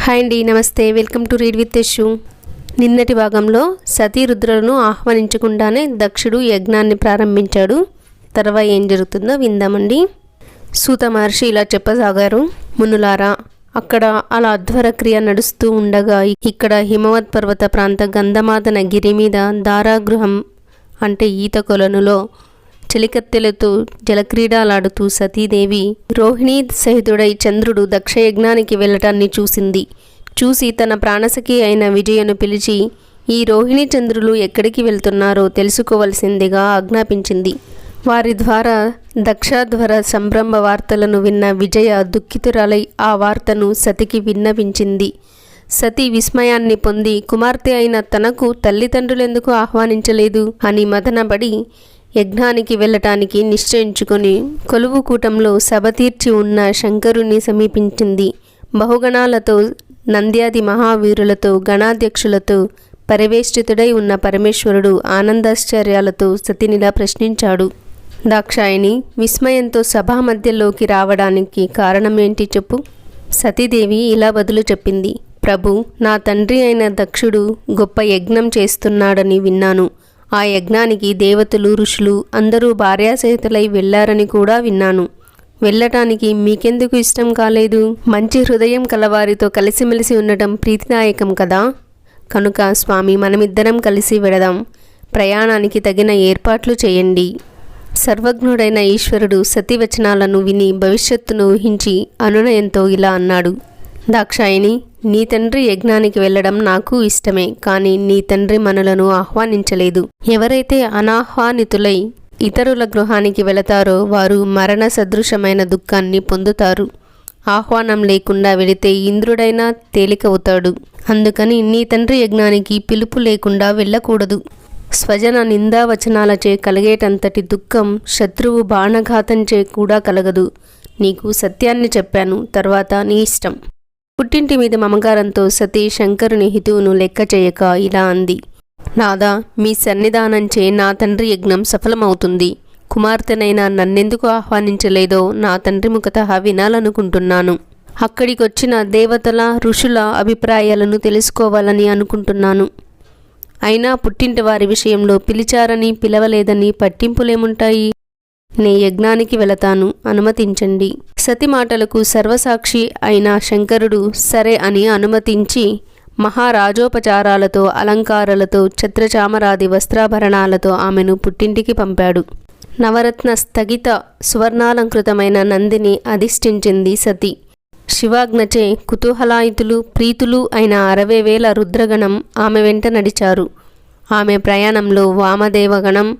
Hi అండి, నమస్తే. Welcome to read with Yashu. నిన్నటి భాగంలో సతీ రుద్రులను ఆహ్వానించకుండానే దక్షుడు యజ్ఞాన్ని ప్రారంభించాడు. తర్వాత ఏం జరుగుతుందో విందామండి. సూత మహర్షి ఇలా చెప్పసాగారు. మునులారా, అక్కడ అలా అధ్వర క్రియ నడుస్తూ ఉండగా ఇక్కడ హిమవత్ పర్వత ప్రాంత గంధమాదన గిరి మీద దారాగృహం అంటే ఈత కొలనులో చెలికత్తెలతో జలక్రీడాలాడుతూ సతీదేవి రోహిణీ సహితుడై చంద్రుడు దక్షయజ్ఞానికి వెళ్ళటాన్ని చూసి తన ప్రాణసఖి అయిన విజయను పిలిచి ఈ రోహిణీ చంద్రులు ఎక్కడికి వెళ్తున్నారో తెలుసుకోవలసిందిగా ఆజ్ఞాపించింది. వారి ద్వారా దక్షాధ్వర సంభ్రమ వార్తలను విన్న విజయ దుఃఖితురాలై ఆ వార్తను సతికి విన్నవించింది. సతీ విస్మయాన్ని పొంది కుమార్తె అయిన తనకు తల్లిదండ్రులెందుకు ఆహ్వానించలేదు అని మదనపడి యజ్ఞానికి వెళ్ళటానికి నిశ్చయించుకొని కొలువు కూటంలో సభ తీర్చి ఉన్న శంకరుని సమీపించింది. బహుగణాలతో నంద్యాది మహావీరులతో గణాధ్యక్షులతో పరివేష్టితుడై ఉన్న పరమేశ్వరుడు ఆనందాశ్చర్యాలతో సతినిలా ప్రశ్నించాడు. దాక్షాయిని, విస్మయంతో సభా మధ్యలోకి రావడానికి కారణమేంటి చెప్పు. సతీదేవి ఇలా బదులు చెప్పింది. ప్రభు, నా తండ్రి అయిన దక్షుడు గొప్ప యజ్ఞం చేస్తున్నాడని విన్నాను. ఆ యజ్ఞానికి దేవతలు ఋషులు అందరూ భార్యాసహితులై వెళ్ళారని కూడా విన్నాను. వెళ్ళటానికి మీకెందుకు ఇష్టం కాలేదు? మంచి హృదయం కలవారితో కలిసిమెలిసి ఉండటం ప్రీతిదాయకం కదా. కనుక స్వామి, మనమిద్దరం కలిసి వెడదాం. ప్రయాణానికి తగిన ఏర్పాట్లు చేయండి. సర్వజ్ఞుడైన ఈశ్వరుడు సతీవచనాలను విని భవిష్యత్తును ఊహించి అనునయంతో ఇలా అన్నాడు. దాక్షాయిని, నీ తండ్రి యజ్ఞానికి వెళ్ళడం నాకు ఇష్టమే, కానీ నీ తండ్రి మనలను ఆహ్వానించలేదు. ఎవరైతే అనాహ్వానితులై ఇతరుల గృహానికి వెళతారో వారు మరణ సదృశమైన దుఃఖాన్ని పొందుతారు. ఆహ్వానం లేకుండా వెళితే ఇంద్రుడైనా తేలికవుతాడు. అందుకని నీ తండ్రి యజ్ఞానికి పిలుపు లేకుండా వెళ్ళకూడదు. స్వజన నిందావచనాలచే కలిగేటంతటి దుఃఖం శత్రువు బాణఘాతంచే కూడా కలగదు. నీకు సత్యాన్ని చెప్పాను, తర్వాత నీ ఇష్టం. పుట్టింటి మీద మమకారంతో సతీ శంకరుని హితువును లెక్క చేయక ఇలా అంది. నాదా, మీ సన్నిధానంచే నా తండ్రి యజ్ఞం సఫలమవుతుంది. కుమార్తెనైనా నన్నెందుకు ఆహ్వానించలేదో నా తండ్రి ముఖతః వినాలనుకుంటున్నాను. అక్కడికొచ్చిన దేవతల ఋషుల అభిప్రాయాలను తెలుసుకోవాలని అనుకుంటున్నాను. అయినా పుట్టింటి వారి విషయంలో పిలిచారని పిలవలేదని పట్టింపులేముంటాయి? నే యజ్ఞానికి వెళతాను, అనుమతించండి. సతి మాటలకు సర్వసాక్షి అయిన శంకరుడు సరే అని అనుమతించి మహారాజోపచారాలతో అలంకారాలతో ఛత్రచామరాది వస్త్రాభరణాలతో ఆమెను పుట్టింటికి పంపాడు. నవరత్న స్థగిత సువర్ణాలంకృతమైన నందిని అధిష్ఠించింది సతి. శివాజ్ఞచే కుతూహలాయితులు ప్రీతులు అయిన 60,000 రుద్రగణం ఆమె వెంట నడిచారు. ఆమె ప్రయాణంలో వామదేవగణం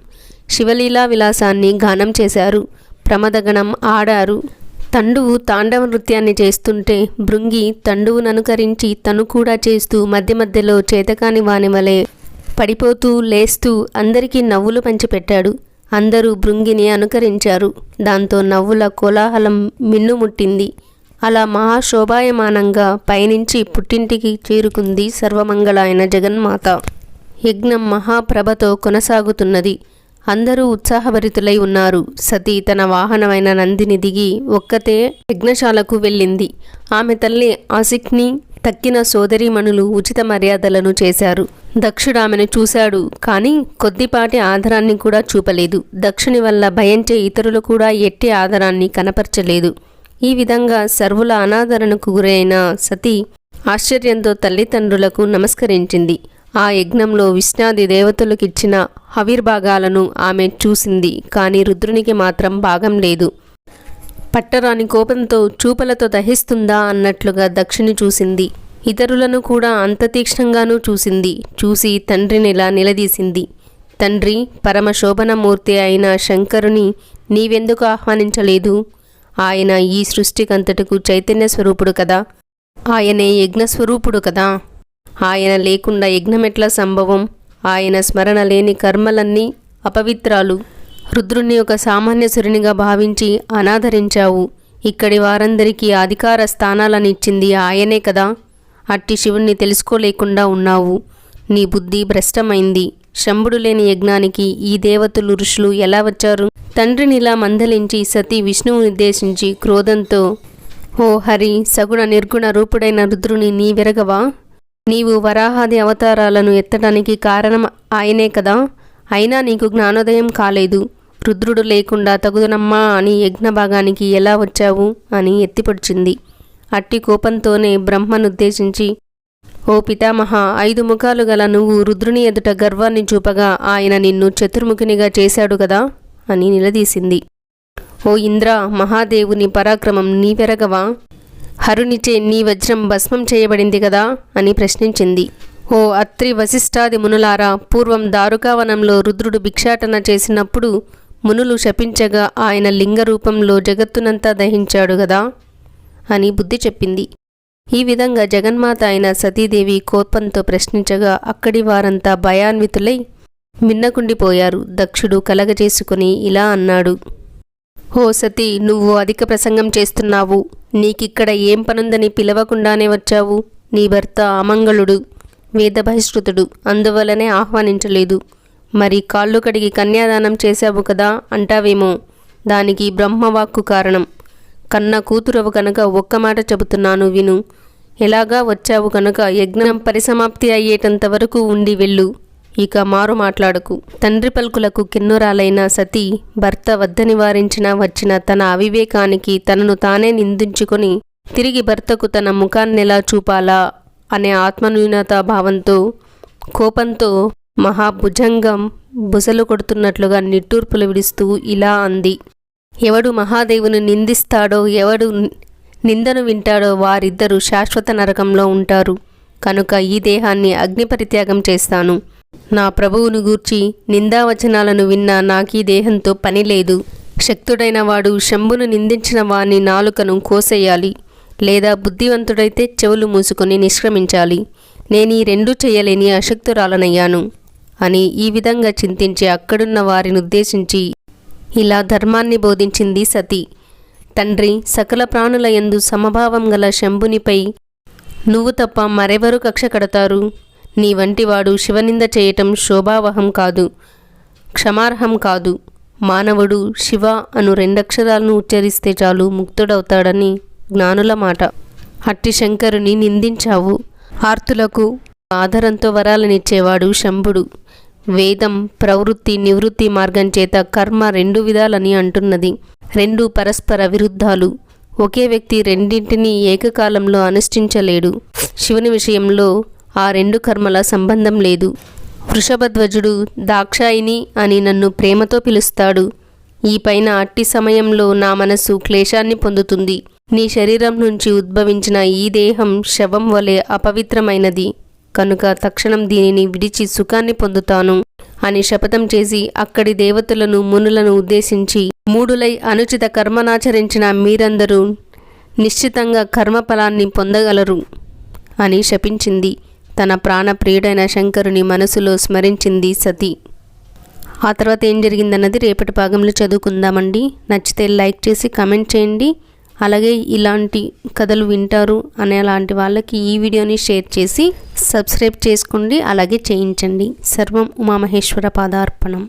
శివలీలా విలాసాన్ని గానం చేశారు. ప్రమదగణం ఆడారు. తండువు తాండవ నృత్యాన్ని చేస్తుంటే భృంగి తండువుననుకరించి తను కూడా చేస్తూ మధ్య మధ్యలో చేతకాని వాని వలె పడిపోతూ లేస్తూ అందరికీ నవ్వులు పంచిపెట్టాడు. అందరూ భృంగిని అనుకరించారు. దాంతో నవ్వుల కోలాహలం మిన్నుముట్టింది. అలా మహాశోభాయమానంగా పయనించి పుట్టింటికి చేరుకుంది సర్వమంగళ అయిన జగన్మాత. యజ్ఞం మహాప్రభతో కొనసాగుతున్నది. అందరూ ఉత్సాహభరితులై ఉన్నారు. సతీ తన వాహనమైన నందిని దిగి ఒక్కతే యజ్ఞశాలకు వెళ్ళింది. ఆమె తల్లి ఆసిక్ని తక్కిన సోదరీమణులు ఉచిత మర్యాదలను చేశారు. దక్షుడు ఆమెను చూశాడు, కానీ కొద్దిపాటి ఆదరాన్ని కూడా చూపలేదు. దక్షుని వల్ల భయంచే ఇతరులు కూడా ఎట్టి ఆదరాన్ని కనపరచలేదు. ఈ విధంగా సర్వుల అనాదరణకు గురైన సతీ ఆశ్చర్యంతో తల్లిదండ్రులకు నమస్కరించింది. ఆ యజ్ఞంలో విష్ణాది దేవతలకిచ్చిన హవిర్భాగాలను ఆమె చూసింది, కానీ రుద్రునికి మాత్రం భాగం లేదు. పట్టరాని కోపంతో చూపలతో దహిస్తుందా అన్నట్లుగా దక్షిణి చూసింది. ఇతరులను కూడా అంత తీక్ష్ణంగానూ చూసి తండ్రినిలా నిలదీసింది. తండ్రి, పరమశోభనమూర్తి అయిన శంకరుని నీవెందుకు ఆహ్వానించలేదు? ఆయన ఈ సృష్టికంతటకు చైతన్య స్వరూపుడు కదా. ఆయనే యజ్ఞస్వరూపుడు కదా. ఆయన లేకుండా యజ్ఞమెట్లా సంభవం? ఆయన స్మరణ లేని కర్మలన్నీ అపవిత్రాలు. రుద్రుని ఒక సామాన్యసురునిగా భావించి అనాదరించావు. ఇక్కడి వారందరికీ అధికార స్థానాలనిచ్చింది ఆయనే కదా. అట్టి శివుణ్ణి తెలుసుకోలేకుండా ఉన్నావు. నీ బుద్ధి భ్రష్టమైంది. శంభుడు లేని యజ్ఞానికి ఈ దేవతలు ఋషులు ఎలా వచ్చారు? తండ్రినిలా మందలించి సతీ విష్ణువుని ఉద్దేశించి క్రోధంతో ఓ హరి, సగుణ నిర్గుణ రూపుడైన రుద్రుని నీ వెరగవా? నీవు వరాహాది అవతారాలను ఎత్తడానికి కారణం ఆయనే కదా. అయినా నీకు జ్ఞానోదయం కాలేదు. రుద్రుడు లేకుండా తగుదనమ్మా అని యజ్ఞభాగానికి ఎలా వచ్చావు అని ఎత్తిపొడిచింది. అట్టి కోపంతోనే బ్రహ్మనుద్దేశించి, ఓ పితామహ, 5 ముఖాలు గల నువ్వు రుద్రుని ఎదుట గర్వాన్ని చూపగా ఆయన నిన్ను చతుర్ముఖినిగా చేశాడు కదా అని నిలదీసింది. ఓ ఇంద్ర, మహాదేవుని పరాక్రమం నీవెరగవా? హరునిచే నీ వజ్రం భస్మం చేయబడింది కదా అని ప్రశ్నించింది. ఓ అత్రి వశిష్ఠాది మునులారా, పూర్వం దారుకావనంలో రుద్రుడు భిక్షాటన చేసినప్పుడు మునులు శపించగా ఆయన లింగ రూపంలో జగత్తునంతా దహించాడు గదా అని బుద్ధి చెప్పింది. ఈ విధంగా జగన్మాత అయిన సతీదేవి కోపంతో ప్రశ్నించగా అక్కడి వారంతా భయాన్వితులై మిన్నకుండిపోయారు. దక్షుడు కలగజేసుకుని ఇలా అన్నాడు. ఓ సతీ, నువ్వు అధిక ప్రసంగం చేస్తున్నావు. నీకిక్కడ ఏం పనుందని పిలవకుండానే వచ్చావు. నీ భర్త అమంగళుడు, వేదబహిష్కృతుడు, అందువలనే ఆహ్వానించలేదు. మరి కాళ్ళు కడిగి కన్యాదానం చేశావు కదా అంటావేమో. దానికి బ్రహ్మవాక్కు కారణం. కన్న కూతురవు కనుక ఒక్క మాట చెబుతున్నాను విను. ఎలాగా వచ్చావు కనుక యజ్ఞం పరిసమాప్తి అయ్యేటంత వరకు ఉండి వెళ్ళు. ఇక మారు మాట్లాడకు. తండ్రి పలుకులకు కిన్నురాలైన సతీ భర్త వద్దని వారించిన వచ్చిన తన అవివేకానికి తనను తానే నిందించుకొని తిరిగి భర్తకు తన ముఖాన్నెలా చూపాలా అనే ఆత్మన్యూనతా భావంతో కోపంతో మహాభుజంగం బుసలు కొడుతున్నట్లుగా నిట్టూర్పులు విడుస్తూ ఇలా అంది. ఎవడు మహాదేవుని నిందిస్తాడో, ఎవడు నిందను వింటాడో వారిద్దరూ శాశ్వత నరకంలో ఉంటారు. కనుక ఈ దేహాన్ని అగ్నిపరిత్యాగం చేస్తాను. నా ప్రభువును గూర్చి నిందావచనాలను విన్నా నాకీ దేహంతో పని లేదు. శక్తుడైన వాడు శంభును నిందించిన వాని నాలుకను కోసేయాలి, లేదా బుద్ధివంతుడైతే చెవులు మూసుకొని నిష్క్రమించాలి. నేనీ రెండూ చేయలేని అశక్తురాలనయ్యాను అని ఈ విధంగా చింతించి అక్కడున్న వారిని ఉద్దేశించి ఇలా ధర్మాన్ని బోధించింది సతి. తండ్రి, సకల ప్రాణుల యందు సమభావం గల శంభునిపై నువ్వు తప్ప మరెవరు కక్ష కడతారు? నీ వంటివాడు శివనింద చేయటం శోభావహం కాదు, క్షమార్హం కాదు. మానవుడు శివ అను 2 అక్షరాలను ఉచ్చరిస్తే చాలు ముక్తుడవుతాడని జ్ఞానుల మాట. అట్టి శంకరుని నిందించావు. ఆర్తులకు ఆధారంతో వరాలనిచ్చేవాడు శంభుడు. వేదం ప్రవృత్తి నివృత్తి మార్గం చేత కర్మ 2 విధాలని అంటున్నది. 2 పరస్పర విరుద్ధాలు. ఒకే వ్యక్తి రెండింటినీ ఏకకాలంలో అనుష్ఠించలేడు. శివుని విషయంలో ఆ 2 కర్మల సంబంధం లేదు. వృషభధ్వజుడు దాక్షాయిని అని నన్ను ప్రేమతో పిలుస్తాడు. ఈ పైన అట్టి సమయంలో నా మనస్సు క్లేశాన్ని పొందుతుంది. నీ శరీరం నుంచి ఉద్భవించిన ఈ దేహం శవం వలె అపవిత్రమైనది కనుక తక్షణం దీనిని విడిచి సుఖాన్ని పొందుతాను అని శపథం చేసి అక్కడి దేవతలను మునులను ఉద్దేశించి, మూఢులై అనుచిత కర్మనాచరించిన మీరందరూ నిశ్చితంగా కర్మఫలాన్ని పొందగలరు అని శపించింది. తన ప్రాణప్రియుడైన శంకరుని మనసులో స్మరించింది సతి. ఆ తర్వాత ఏం జరిగిందన్నది రేపటి భాగంలో చదువుకుందామండి. నచ్చితే లైక్ చేసి కామెంట్ చేయండి. అలాగే ఇలాంటి కథలు వింటారు అనే అలాంటి వాళ్ళకి ఈ వీడియోని షేర్ చేసి సబ్స్క్రైబ్ చేసుకోండి. అలాగే చేయించండి. సర్వం ఉమామహేశ్వర పాదార్పణం.